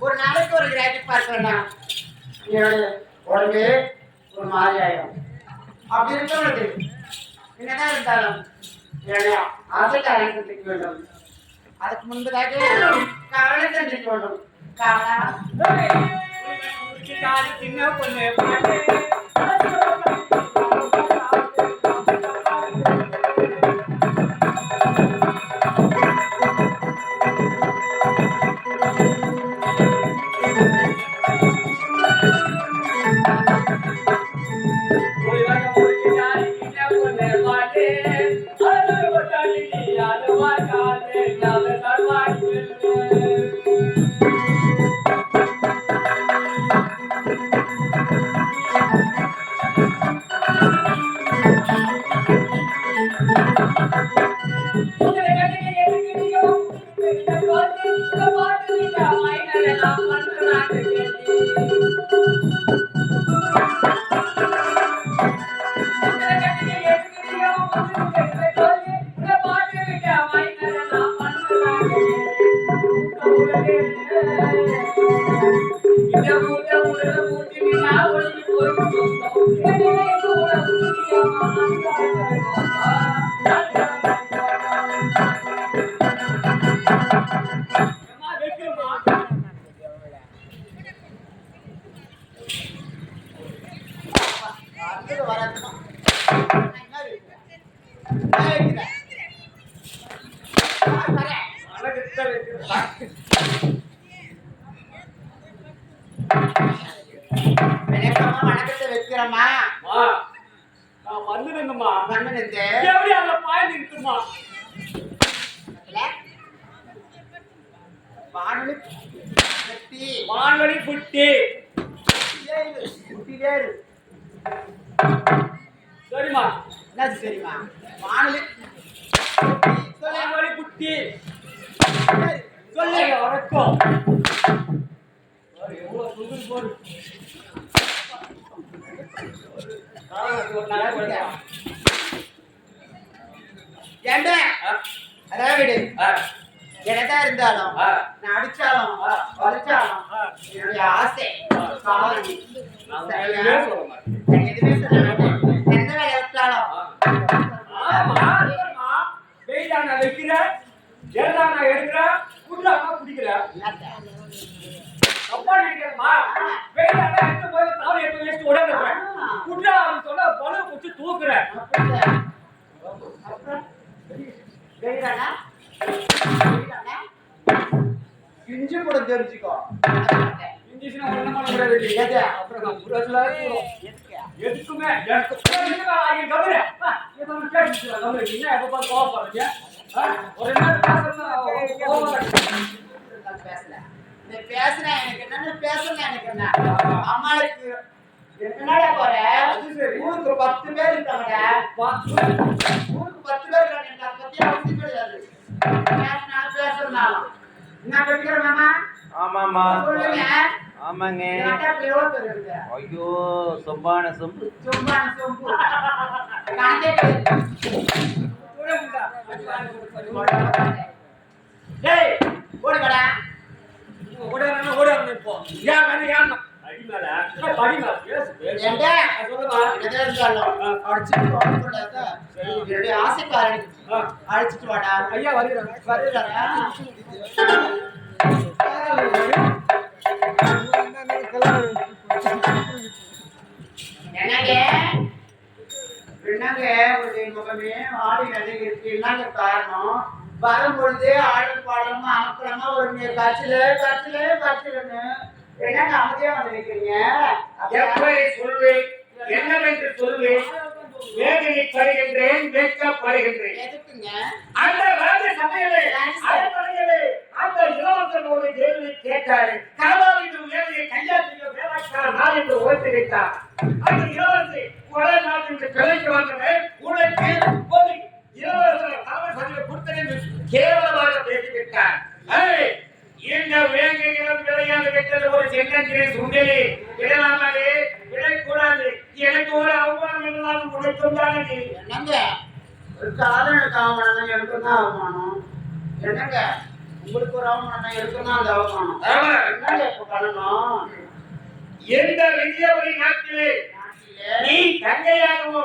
ஒரு நாளைக்கு ஒரு கிராஜுவேட் பார்க்கணும் உடம்பு ஒரு மாதிரி ஆயிடும். அப்படி இருக்கிறது என்னதான் இருந்தாலும் ஆசைக்காரன் கட்டிக்க வேண்டும். அதுக்கு முன்பதாக கவலை செஞ்சுக்க வேண்டும். சின்ன பொண்ணு வணக்கத்தை வைக்கிறோமா? வந்துடுங்கம்மா. வந்துடுங்க. எப்படி அந்த பாயிண்ட் இருக்குமா? வானொலி புட்டி. வானொலி புட்டி. சரிம்மா. என்ன சரிம்மா? வானொலி வானொலி புட்டி. சொல்லுங்க. வணக்கம். எவ்வளவு சுடு போடு. என்னதான் இருந்தாலும் நான் அடிச்சாலும் வலிச்சாலும் என்னுடைய ஆசை எதுவுமே சொல்ல மாட்டேன். எந்த வேலை வச்சாலும் வைக்கிற எடுக்கிற குடிக்கிற அப்பா நினைக்கிறேம்மா வெயிலான எடுத்து போய் தாவை எடுத்து வச்சு உடனே குட்டா சொன்னா பழு குச்சி தூக்குறேன். இஞ்சி கூட தெரிஞ்சுக்கோ. இஞ்சினா ஒண்ணு பண்ண முடியாது. அப்புறம் நான் புரசலா எதுக்குமே எனக்கு கவலை எப்ப கேட்டுச்சுடா நம்ம என்ன எப்ப பாரு கோவப்படுறீங்க ஒரு நாள் பேசணும்னா பேசல நீ பேசுன எனக்கு என்ன பேசுன எனக்கு என்ன அம்மாளுக்கு என்னடா போற ஊருக்கு 10 பேர் இருக்காங்கடா ஊருக்கு 10 பேர் இருக்காங்க எனக்கு அதை பத்தி அவசியம் கிடையாது பேசணும் என்ன படிக்கிற மாமா ஆமாம்மா சொல்லுங்க ஆமாங்க எவ்வளவு பேர் இருக்கு ஐயோ சொம்பான சொம்பு சும்மான சொம்பு காந்தே டேய் ஓடுங்கடா ஓடாம இப்போ ஏன் வேணும் ஏன் அடி மேல படி மேல பேசு ஏண்டா சொல்லுமா எதை இருந்தாலும் அடிச்சுட்டு ஓடக்கூடாது என்னுடைய ஆசைக்காரன் அடிச்சுட்டு வாடா ஐயா வருகிறாங்க என்னங்க என்னங்க உங்களுடைய முகமே ஆடி இருக்கு என்னங்க காரணம் வரும்பொழுது ஆடல் பாடலும் அமக்கலமா ஒரு காய்ச்சலுன்னு என்னங்க அமைதியா வந்து நிற்கிறீங்க எப்படி சொல்வேன் என்னவென்று சொல்வேன் வேதனைப்படுகின்றேன் வெட்கப்படுகின்றேன் எதுக்குங்க அந்த ராஜ சபையிலே அரண்மனையிலே அந்த இளவரசன் ஒரு கேள்வி கேட்டாரு காலாவின் வேலையை கையாற்றிய வேலைக்காரன் நான் என்று ஓய்த்து வைத்தார் அந்த இளவரசி கொலை நாட்டிற்கு கிளைக்கு வந்தவன் உனக்கு ஒரு இளவரசரை காவல்துறையை கொடுத்தேன் கேவலமாக பேசிவிட்டார் இந்த வேங்கையிலும் விளையாடு கெட்டது ஒரு செங்கஞ்சிரை சுண்டலி விடலாமலே விடக்கூடாது எனக்கு ஒரு அவமானம் இருந்தாலும் உனக்கும் தானே என்னங்க ஒரு காதலுக்கு அவமானம் எனக்கு தான் அவமானம் என்னங்க உங்களுக்கு ஒரு அவமானம் எனக்கு தான் அந்த அவமானம் என்னங்க இப்ப பண்ணணும் எந்த விஜயபுரி நாட்டிலே நீ தங்கையாகவோ